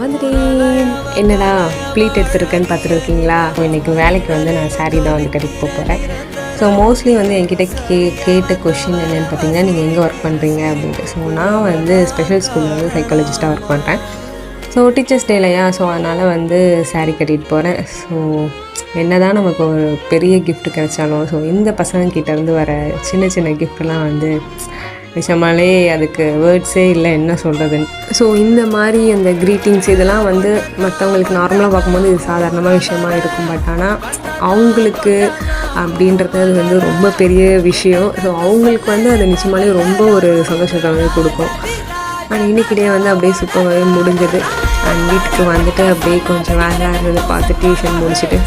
வந்துட்டேன். என்னடா ப்ளீட் எடுத்துருக்கேன்னு பார்த்துருக்கீங்களா? இன்றைக்கி வேலைக்கு வந்து நான் சாரீ தான் வந்து கட்டிட்டு போகிறேன். ஸோ மோஸ்ட்லி வந்து என்கிட்ட கேட்ட கொஷின் என்னென்னு பார்த்தீங்கன்னா, நீங்கள் எங்கே ஒர்க் பண்ணுறீங்க அப்படின்ட்டு. ஸோ நான் வந்து ஸ்பெஷல் ஸ்கூலில் வந்து சைக்காலஜிஸ்ட்டாக ஒர்க் பண்ணுறேன். ஸோ டீச்சர்ஸ் டே இல்லையா, ஸோ அதனால் வந்து சாரீ கட்டிகிட்டு போகிறேன். ஸோ என்ன தான் நமக்கு ஒரு பெரிய கிஃப்ட் கிடைச்சாலும், ஸோ இந்த பசங்கக்கிட்டேருந்து வர சின்ன சின்ன கிஃப்ட்லாம் வந்து நிஜமாலே அதுக்கு வேர்ட்ஸே இல்லை என்ன சொல்கிறதுன்னு. ஸோ இந்த மாதிரி அந்த க்ரீட்டிங்ஸ் இதெல்லாம் வந்து மற்றவங்களுக்கு நார்மலாக பார்க்கும்போது இது சாதாரணமாக விஷயமா இருக்கும். பட் ஆனால் அவங்களுக்கு அப்படின்றது அது வந்து ரொம்ப பெரிய விஷயம். ஸோ அவங்களுக்கு வந்து அது நிஜமாலே ரொம்ப ஒரு சந்தோஷத்தை வந்து கொடுக்கும். அண்ட் இன்றைக்கிட்டே வந்து அப்படியே சூப்பராகவே முடிஞ்சது. அண்ட் வீட்டுக்கு வந்துட்டு அப்படியே கொஞ்சம் வேலை இருந்தது பார்த்து டியூஷன் முடிச்சுட்டு